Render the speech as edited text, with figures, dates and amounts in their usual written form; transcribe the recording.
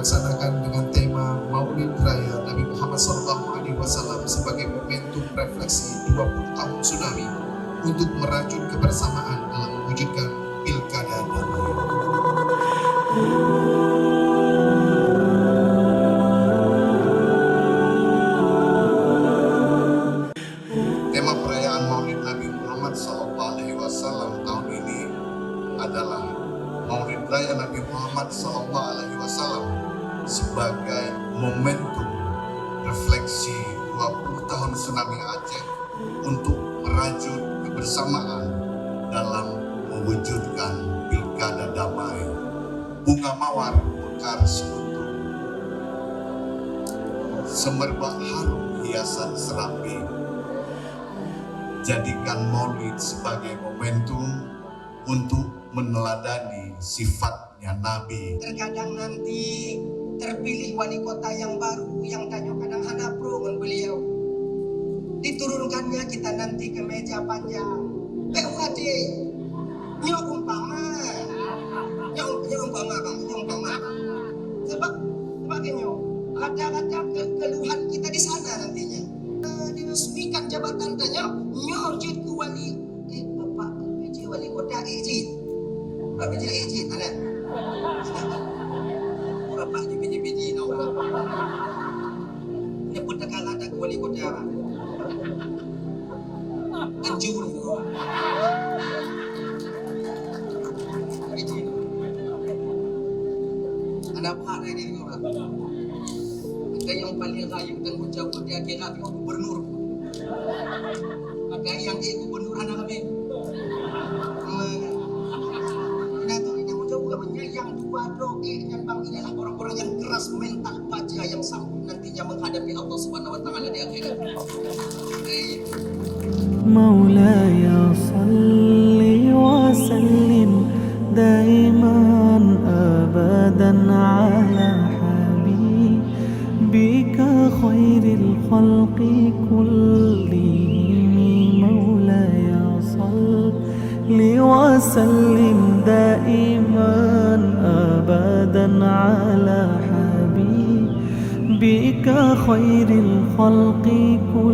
dilaksanakan dengan tema Maulid Raya Nabi Muhammad SAW sebagai momentum refleksi 20 tahun tsunami untuk merajut kebersamaan dalam mewujudkan pilkada damai. Tema perayaan Maulid Nabi Muhammad SAW tahun ini adalah Maulid Raya Nabi Muhammad SAW sebagai momentum refleksi 20 tahun tsunami Aceh untuk merajut kebersamaan dalam mewujudkan pilkada damai. Bunga mawar mekar sekutu, semerbak harum hiasan serambi. Jadikan Maulid sebagai momentum untuk meneladani sifatnya Nabi. Terkadang nanti terpilih wali kota yang baru yang tanya kadang hanapro dengan beliau. Diturunkannya kita nanti ke meja panjang. PUAD, nyok umpama bang. Sebab ada keluhan kita di sana nantinya. Diresmikan jabatan tanya nyojit ke wali. Bapak PJ wali kota izin. Pak PJ izin ada. Bapak di PJ no. Ini pun tak kalah tak wali kota. Anjur itu. Ada apa ada ini kau? Ada yang paling layak tanggung jawab di akhirat itu gubernur. Ada yang gubernur anak kami. Ini tanggung jawabnya yang dua doa yang bang inilah orang-orang yang keras mental baja yang sanggup nantinya menghadapi Allah Subhanahu Wa Taala di akhirat. مولاي صل وسلم دائما أبدا على حبيبك خير الخلق كلهم مولاي صل وسلم دائما أبدا على حبيبك خير الخلق كلهم